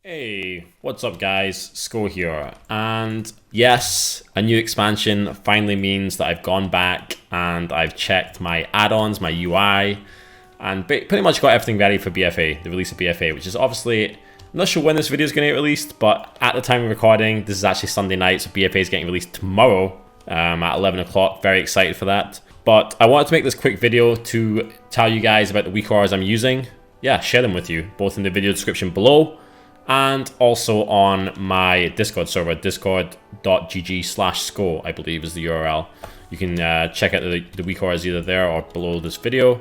Hey, what's up guys, Sko here, and yes, a new expansion finally means that I've gone back and I've checked my add-ons, my UI, and pretty much got everything ready for BFA, the release of BFA, which is obviously, I'm not sure when this video is going to get released, but at the time of recording, this is actually Sunday night, so BFA is getting released tomorrow at 11 o'clock, very excited for that. But I wanted to make this quick video to tell you guys about the Weakauras I'm using, share them with you, both in the video description below, and also on my Discord server, discord.gg/Sko, I believe is the URL. You can check out the Weakauras either there or below this video.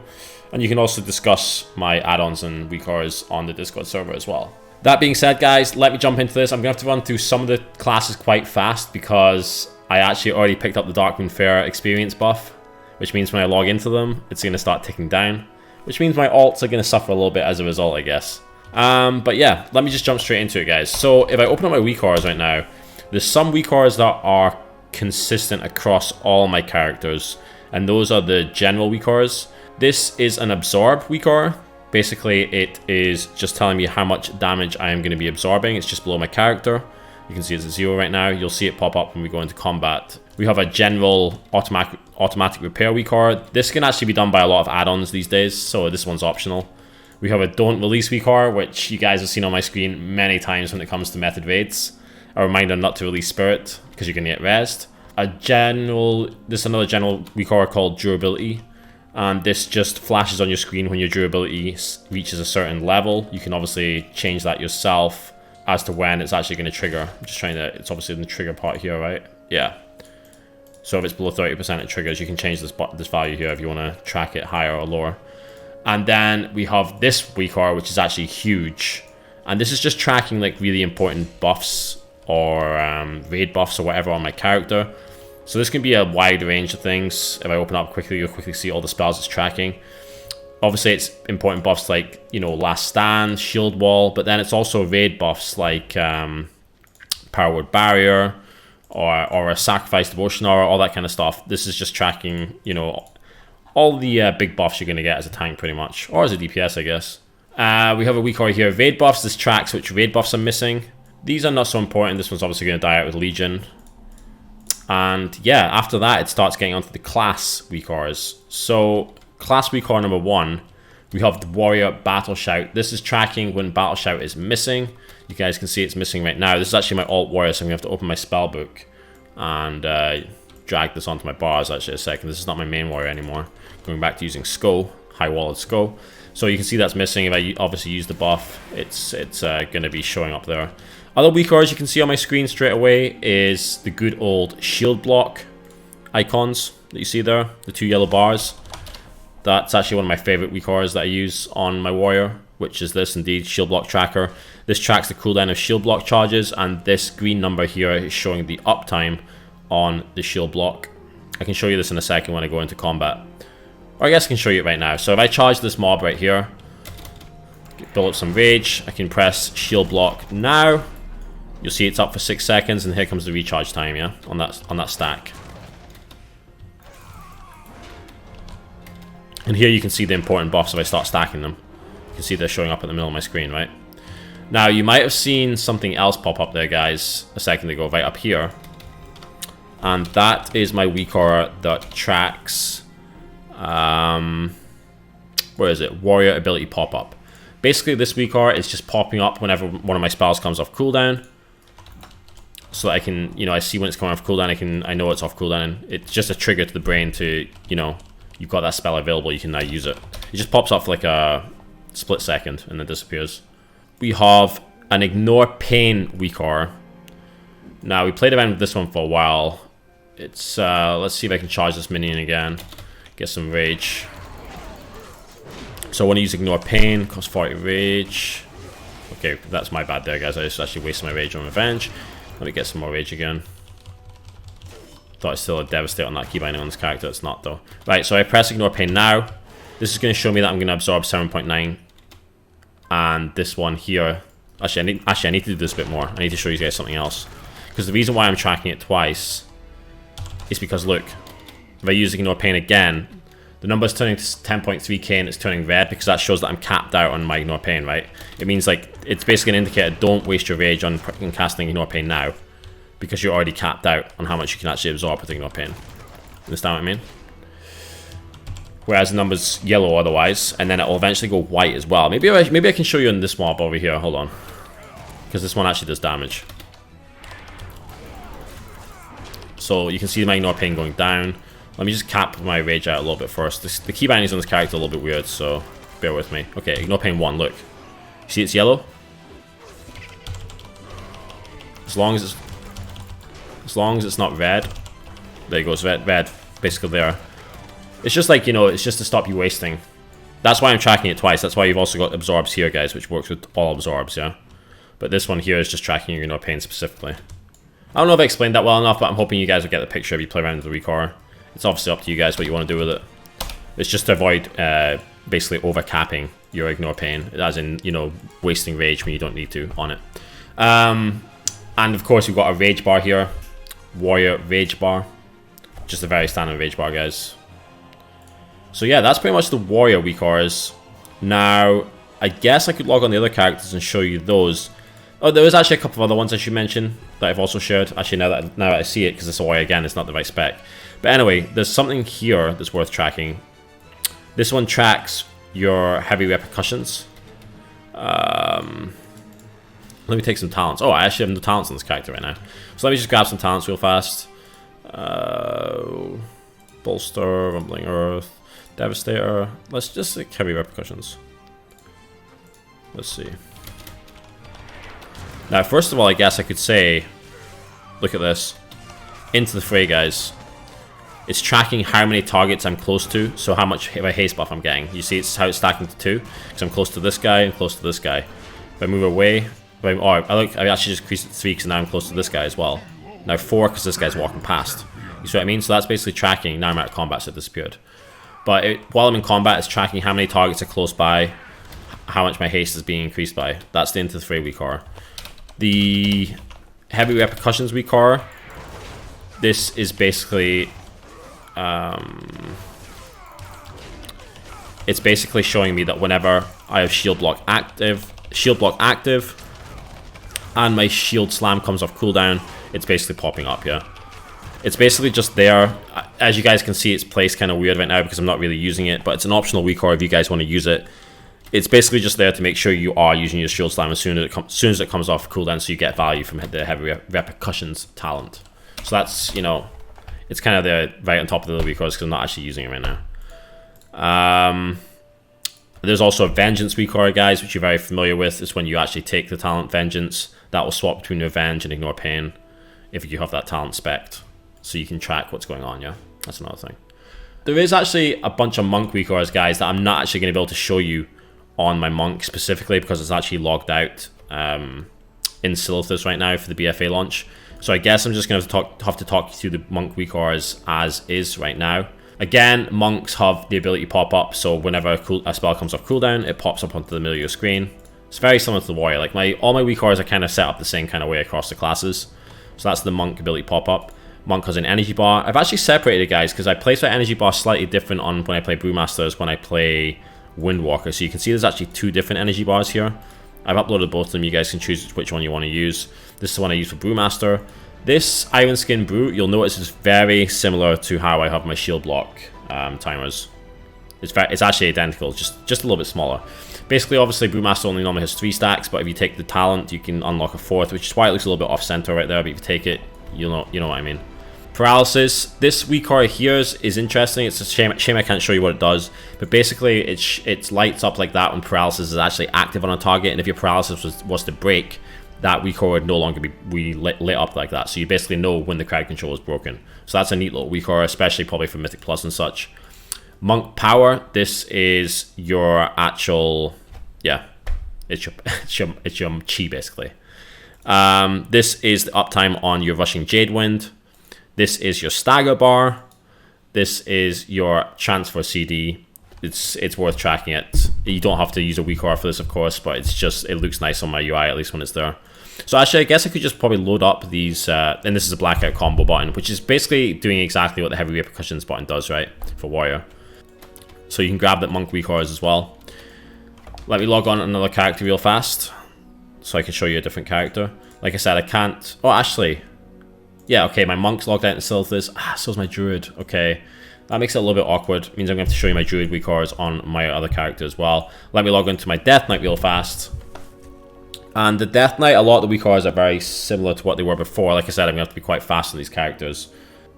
And you can also discuss my add-ons and Weakauras on the Discord server as well. That being said, guys, let me jump into this. I'm going to have to run through some of the classes quite fast because I actually already picked up the Darkmoon Faire experience buff, which means when I log into them, it's going to start ticking down, which means my alts are going to suffer a little bit as a result, I guess. But yeah, let me just jump straight into it, guys. So if I open up my Weakauras right now, there's some Weakauras that are consistent across all my characters, and those are the general Weakauras. This is an absorb Weakauras. Basically, it is just telling me how much damage I am going to be absorbing. It's just below my character. You can see it's at 0 right now. You'll see it pop up when we go into combat. We have a general automatic repair Weakauras. This can actually be done by a lot of add-ons these days, so this one's optional. We have a don't release Weakauras, which you guys have seen on my screen many times when it comes to method raids. A reminder not to release Spirit, because you're going to get rezzed. There's another general Weakauras called Durability. And this just flashes on your screen when your durability reaches a certain level. You can obviously change that yourself as to when it's actually going to trigger. I'm just trying to, it's obviously in the trigger part here, right? Yeah. So if it's below 30% it triggers, you can change this value here if you want to track it higher or lower. And then we have this Weakauras, which is actually huge. And this is just tracking like really important buffs or raid buffs or whatever on my character. So this can be a wide range of things. If I open up quickly, you'll quickly see all the spells it's tracking. Obviously, it's important buffs like, you know, Last Stand, Shield Wall, but then it's also raid buffs like Power Word Barrier or a Sacrifice Devotion Aura, all that kind of stuff. This is just tracking, you know, all the big buffs you're going to get as a tank, pretty much. Or as a DPS, I guess. We have a Weakauras here. Raid buffs. This tracks which raid buffs are missing. These are not so important. This one's obviously going to die out with Legion. And yeah, after that, it starts getting onto the class Weakauras. So, class Weakauras number 1, we have the Warrior Battle Shout. This is tracking when Battle Shout is missing. You guys can see it's missing right now. This is actually my alt warrior, so I'm going to have to open my spell book and drag this onto my bars actually a second. This is not my main warrior anymore. Going back to using Sko, High Walled Sko. So you can see that's missing. If I obviously use the buff, it's going to be showing up there. Other Weakauras you can see on my screen straight away is the good old shield block icons that you see there, the 2 yellow bars. That's actually one of my favorite Weakauras that I use on my warrior, which is this indeed, shield block tracker. This tracks the cooldown of shield block charges, and this green number here is showing the uptime on the shield block. I can show you this in a second when I go into combat. Or I guess I can show you it right now. So if I charge this mob right here, build up some rage, I can press shield block now. You'll see it's up for 6 seconds, and here comes the recharge time, yeah, on that stack. And here you can see the important buffs if I start stacking them. You can see they're showing up in the middle of my screen, right? Now, you might have seen something else pop up there, guys, a second ago, right up here. And that is my Weakauras that tracks, where is it? Warrior ability pop-up. Basically, this Weakauras is just popping up whenever one of my spells comes off cooldown. So that I can, you know, I see when it's coming off cooldown, I know it's off cooldown, and it's just a trigger to the brain to, you know, you've got that spell available, you can now use it. It just pops up for like a split second and then disappears. We have an Ignore Pain Weakauras. Now, we played around with this one for a while. It's, let's see if I can charge this minion again. Get some rage. So I want to use Ignore Pain, cost 40 rage. Okay, that's my bad there, guys. I just actually wasted my rage on Revenge. Let me get some more rage again. Thought it's still a devastate on that keybind on this character. It's not, though. Right, so I press Ignore Pain now. This is going to show me that I'm going to absorb 7.9. And this one here. Actually, I need to do this a bit more. I need to show you guys something else. Because the reason why I'm tracking it twice is because, look, if I use Ignore Pain again, The number's turning to 10.3k and it's turning red because that shows that I'm capped out on my Ignore Pain, right? It means like, it's basically an indicator, don't waste your rage on casting Ignore Pain now, because you're already capped out on how much you can actually absorb with Ignore Pain. Understand what I mean? Whereas the number's yellow otherwise, and then it will eventually go white as well. Maybe I can show you in this mob over here, hold on. Because this one actually does damage. So you can see my Ignore Pain going down. Let me just cap my rage out a little bit first. The key bindings on this character are a little bit weird, so bear with me. Okay, Ignore Pain 1, look. See it's yellow? As long as it's not red. There you go, it's red, basically there. It's just like, you know, it's just to stop you wasting. That's why I'm tracking it twice. That's why you've also got absorbs here, guys, which works with all absorbs, yeah? But this one here is just tracking your Ignore Pain specifically. I don't know if I explained that well enough, but I'm hoping you guys will get the picture if you play around with the Weakauras. It's obviously up to you guys what you want to do with it. It's just to avoid basically over-capping your Ignore Pain, as in, you know, wasting rage when you don't need to on it. And of course, we've got a rage bar here. Warrior rage bar. Just a very standard rage bar, guys. So yeah, that's pretty much the warrior Weakauras. Now, I guess I could log on the other characters and show you those. Oh, there was actually a couple of other ones I should mention that I've also shared. Actually, now that I see it, because it's a warrior again, it's not the right spec. But anyway, there's something here that's worth tracking. This one tracks your heavy repercussions. Let me take some talents. Oh, I actually have no talents on this character right now. So let me just grab some talents real fast. Bolster, Rumbling Earth, Devastator. Let's just take heavy repercussions. Let's see. Now, first of all, I guess I could say, look at this. Into the fray, guys. It's tracking how many targets I'm close to, so how much of a haste buff I'm getting. You see it's how it's stacking to 2, because I'm close to this guy and close to this guy. If I move away, I actually just increased it to 3 because now I'm close to this guy as well. Now 4 because this guy's walking past. You see what I mean? So that's basically tracking, now I'm out of combat, so it disappeared. But while I'm in combat, it's tracking how many targets are close by, how much my haste is being increased by. That's the Into the Fray Weakauras. The Heavy Repercussions Weakauras, this is basically... it's basically showing me that whenever I have shield block active, and my shield slam comes off cooldown, it's basically popping up, yeah. It's basically just there. As you guys can see, it's placed kind of weird right now because I'm not really using it, but it's an optional Weakauras if you guys want to use it. It's basically just there to make sure you are using your shield slam as soon as it comes off cooldown, so you get value from the Heavy Repercussions talent. So that's, you know, it's kind of there right on top of the Weakauras because I'm not actually using it right now. There's also a Vengeance Weakauras, guys, which you're very familiar with. It's when you actually take the talent Vengeance. That will swap between Revenge and Ignore Pain if you have that talent spec'd. So you can track what's going on, yeah? That's another thing. There is actually a bunch of Monk Weakauras, guys, that I'm not actually going to be able to show you on my Monk specifically because it's actually logged out in Silithus right now for the BFA launch. So I guess I'm just going to have to talk you through the Monk Weakauras as is right now. Again, Monks have the ability to pop up, so whenever a spell comes off cooldown, it pops up onto the middle of your screen. It's very similar to the Warrior. Like all my Weakauras are kind of set up the same kind of way across the classes. So that's the Monk ability pop up. Monk has an energy bar. I've actually separated it, guys, because I place that energy bar slightly different on when I play Brewmasters, when I play Windwalker. So you can see there's actually 2 different energy bars here. I've uploaded both of them. You guys can choose which one you want to use. This is the one I use for Brewmaster. This Iron Skin Brew, you'll notice, is very similar to how I have my shield block timers. It's actually identical, just a little bit smaller. Basically, obviously, Brewmaster only normally has 3 stacks, but if you take the talent, you can unlock a 4th, which is why it looks a little bit off-center right there, but if you take it, you know what I mean. Paralysis. This Weakauras here is interesting. It's a shame I can't show you what it does, but basically, it lights up like that when Paralysis is actually active on a target, and if your Paralysis was to break, that Weakauras would no longer be lit up like that. So you basically know when the crowd control is broken. So that's a neat little Weakauras, especially probably for Mythic Plus and such. Monk Power. This is your actual, yeah, it's your chi basically. This is the uptime on your Rushing Jade Wind. This is your Stagger Bar. This is your Transfer CD. It's worth tracking it. You don't have to use a Weakauras for this, of course, but it looks nice on my UI, at least when it's there. So actually, I guess I could just probably load up these, and this is a Blackout combo button, which is basically doing exactly what the Heavy Repercussions button does, right, for Warrior. So you can grab that monk Weakauras as well. Let me log on another character real fast, so I can show you a different character. Like I said, I can't... Oh, actually... Yeah, okay, my monk's logged out and still this. So's my druid. Okay. That makes it a little bit awkward. It means I'm going to have to show you my druid Weakauras on my other character as well. Let me log into my Death Knight real fast. And the Death Knight, a lot of the Weakauras are very similar to what they were before. Like I said, I'm going to have to be quite fast on these characters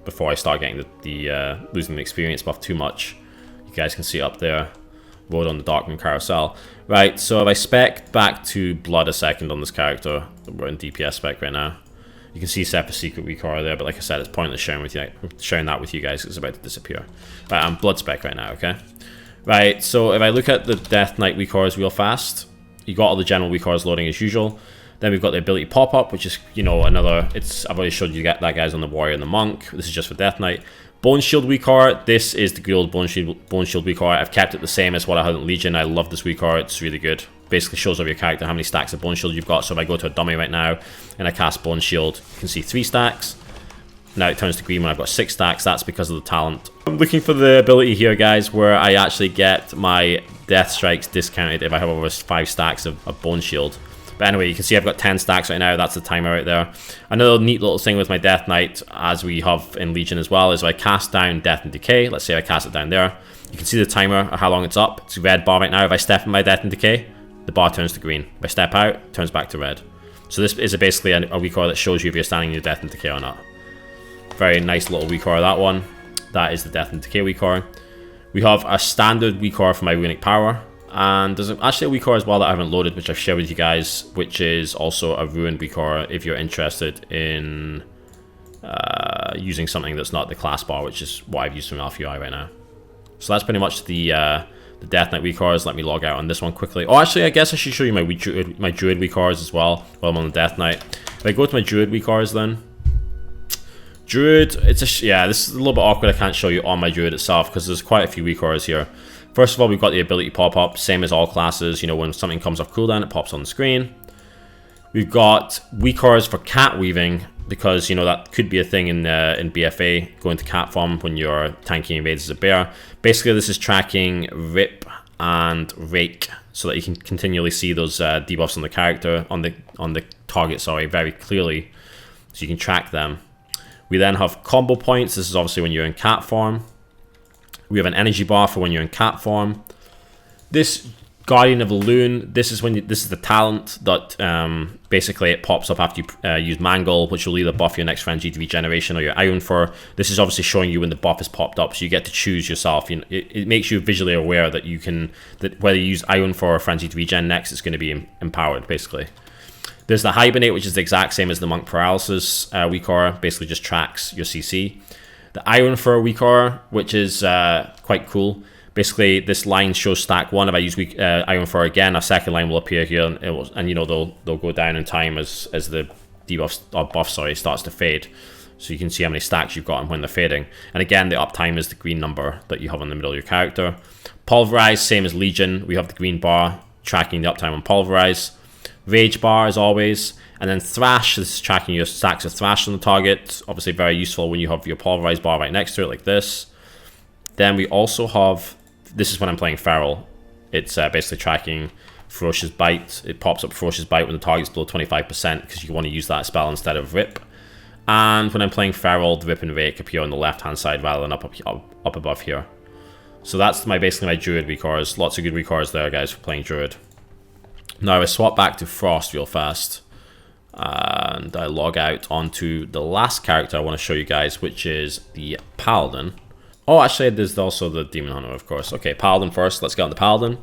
before I start getting losing the experience buff too much. You guys can see it up there. Road on the Darkmoon Carousel. Right, so if I spec back to Blood a second on this character, we're in DPS spec right now. You can see Separate Secret Weakauras there, but like I said, it's pointless sharing that with you guys. It's about to disappear. Right, I'm Blood spec right now, okay? Right, so if I look at the Death Knight Weakauras real fast, you got all the general Weakauras loading as usual. Then we've got the ability pop-up, which is, you know, another... I've already showed you that guys on the Warrior and the Monk. This is just for Death Knight. Bone Shield Weakauras. This is the good old Bone Shield Weakauras. I've kept it the same as what I had in Legion. I love this Weakauras. It's really good. Basically shows over your character how many stacks of Bone Shield you've got. So if I go to a dummy right now and I cast Bone Shield, you can see 3 stacks. Now it turns to green when I've got 6 stacks. That's because of the talent. I'm looking for the ability here, guys, where I actually get my Death Strikes discounted if I have over 5 stacks of Bone Shield. But anyway, you can see I've got 10 stacks right now. That's the timer right there. Another neat little thing with my Death Knight, as we have in Legion as well, is if I cast down Death and Decay. Let's say I cast it down there. You can see the timer of how long it's up. It's a red bar right now. If I step in my Death and Decay, the bar turns to green. If I step out, it turns back to red. So this is basically a Weakauras that shows you if you're standing in your Death and Decay or not. Very nice little Weakauras, that one. That is the Death and Decay Weakauras. We have a standard Weakauras for my Runic Power. And there's actually a Weakauras as well that I haven't loaded, which I've shared with you guys, which is also a Ruined Weakauras if you're interested in using something that's not the class bar, which is what I've used from Alpha UI right now. So that's pretty much the Death Knight Weakauras. Let me log out on this one quickly. Oh, actually, I guess I should show you my Druid Weakauras as well while I'm on the Death Knight. If I go to my Druid Weakauras then, Druid, this is a little bit awkward. I can't show you on my Druid itself because there's quite a few Weakauras here. First of all, we've got the ability pop-up, same as all classes. You know, when something comes off cooldown, it pops on the screen. We've got Weakauras for cat weaving, because, you know, that could be a thing in BFA, going to cat form when you're tanking invaders as a bear. Basically, this is tracking Rip and Rake, so that you can continually see those debuffs on the character, on the target, sorry, very clearly, so you can track them. We then have combo points. This is obviously when you're in cat form. We have an energy bar for when you're in cat form. This Guardian of the Loon, this is the talent that basically it pops up after you use Mangle, which will either buff your next frenzy to regeneration or your Iron Fur. This is obviously showing you when the buff is popped up, so you get to choose yourself. You know, it makes you visually aware that you can, that whether you use Iron Fur or frenzy to regen next, it's going to be empowered basically. There's the Hibernate, which is the exact same as the Monk Paralysis Weakauras, basically just tracks your CC. The Iron Fur Weakauras, which is quite cool. Basically, this line shows stack 1. If I use Iron Fur again, a second line will appear here, and you know they'll go down in time as the debuff or buff starts to fade. So you can see how many stacks you've got and when they're fading. And again, the uptime is the green number that you have in the middle of your character. Pulverize, same as Legion. We have the green bar tracking the uptime on Pulverize. Rage bar as always. And then Thrash, this is tracking your stacks of Thrash on the target. Obviously very useful when you have your Pulverize bar right next to it like this. Then we also have, this is when I'm playing Feral. It's basically tracking Ferocious Bite. It pops up Ferocious Bite when the target's below 25% because you want to use that spell instead of Rip. And when I'm playing Feral, the Rip and Rake appear on the left-hand side rather than up above here. So that's basically my Druid Weakauras. Lots of good Weakauras there, guys, for playing Druid. Now I swap back to Frost real fast. And I log out onto the last character I want to show you guys, which is the Paladin. Oh, actually, there's also the Demon Hunter, of course. Okay, Paladin first. Let's get on the Paladin.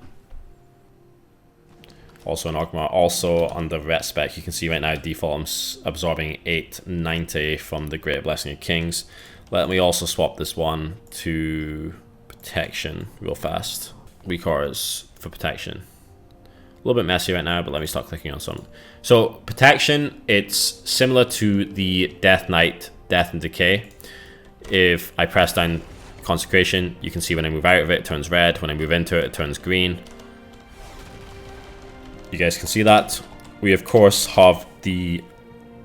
Also an Ogma, also under Ret Spec. You can see right now, default, I'm absorbing 890 from the Great Blessing of Kings. Let me also swap this one to Protection real fast. Weakauras for Protection. A little bit messy right now, but let me start clicking on some. So, Protection, it's similar to the Death Knight, Death and Decay. If I press down Consecration, you can see when I move out of it, it turns red. When I move into it, it turns green. You guys can see that. We, of course, have the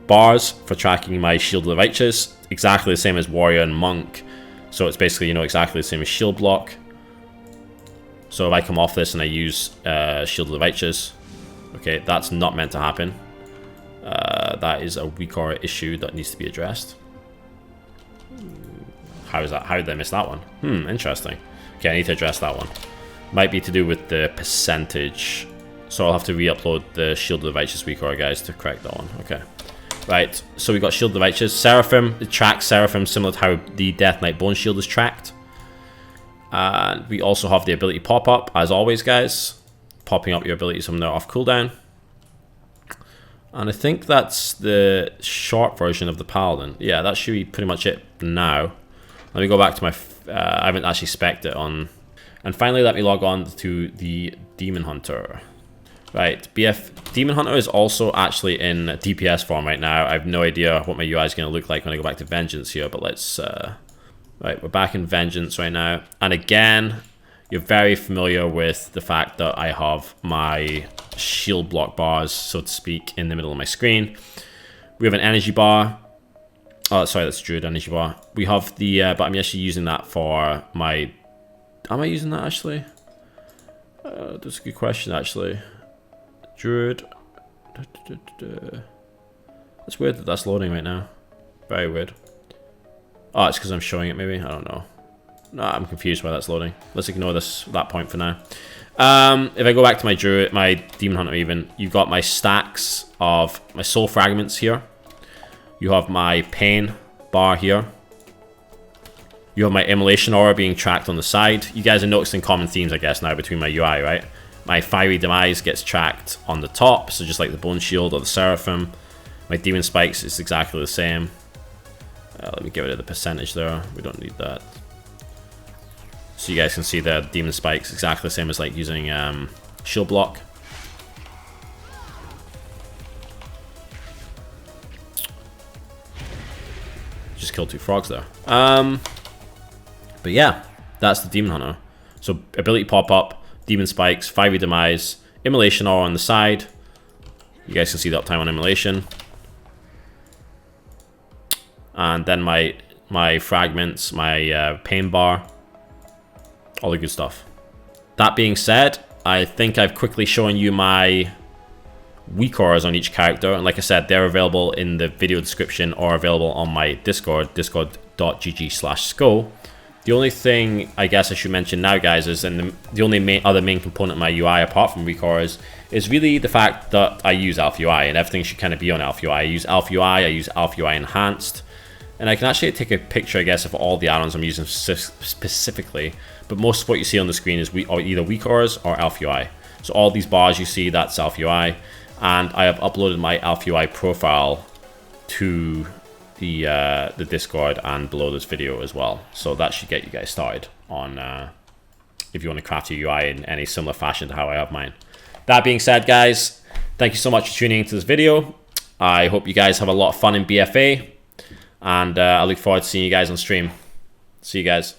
bars for tracking my Shield of the Righteous. Exactly the same as Warrior and Monk. So it's basically, you know, exactly the same as Shield Block. So if I come off this and I use Shield of the Righteous, okay, that's not meant to happen. That is a Weakauras issue that needs to be addressed. How is that? How did I miss that one? Interesting. Okay, I need to address that one. Might be to do with the percentage. So I'll have to re-upload the Shield of the Righteous Weakauras, guys, to correct that one. Okay. Right, so we got Shield of the Righteous. Seraphim, it tracks Seraphim similar to how the Death Knight Bone Shield is tracked. And we also have the ability pop-up, as always, guys. Popping up your abilities when they're off cooldown. And I think that's the short version of the Paladin. Yeah, that should be pretty much it now. Let me go back to my... I haven't actually spec'd it on... And finally, let me log on to the Demon Hunter. Right, Demon Hunter is also actually in DPS form right now. I have no idea what my UI is going to look like when I go back to Vengeance here, but let's... Right, we're back in Vengeance right now. And again, you're very familiar with the fact that I have my shield block bars, so to speak, in the middle of my screen. We have an energy bar. Oh, sorry, that's Druid energy bar. We have the, but I'm actually using that for my... Am I using that, actually? That's a good question, actually. Druid. That's weird that that's loading right now. Very weird. Oh, it's because I'm showing it, maybe? I don't know. No, I'm confused why that's loading. Let's ignore that point for now. If I go back to my Druid, my Demon Hunter even, you've got my stacks of my soul fragments here. You have my pain bar here. You have my immolation aura being tracked on the side. You guys are noticing common themes, I guess, now between my UI, right? My fiery demise gets tracked on the top, so just like the bone shield or the seraphim. My demon spikes is exactly the same. Let me get rid of the percentage there. We don't need that. So you guys can see the demon spikes exactly the same as like using shield block. Just killed 2 frogs there. But yeah, that's the Demon Hunter. So ability pop up, demon spikes, fiery demise, immolation aura on the side. You guys can see the uptime on immolation. And then my fragments, my pain bar, all the good stuff. That being said, I think I've quickly shown you my Weakauras on each character, and like I said, they're available in the video description or available on my Discord, discord.gg/sko. The only thing I guess I should mention now, guys, is the only other main component of my UI apart from Weakauras is really the fact that I use Alpha UI, and everything should kind of be on Alpha UI. I use Alpha UI, I use Alpha UI Enhanced, and I can actually take a picture, I guess, of all the add-ons I'm using specifically, but most of what you see on the screen is either Weakauras or Alpha UI. So all these bars you see, that's Alpha UI, and I have uploaded my Alpha UI profile to the Discord and below this video as well. So that should get you guys started on if you want to craft your UI in any similar fashion to how I have mine. That being said, guys, thank you so much for tuning into this video. I hope you guys have a lot of fun in BFA, and I look forward to seeing you guys on stream. See you guys.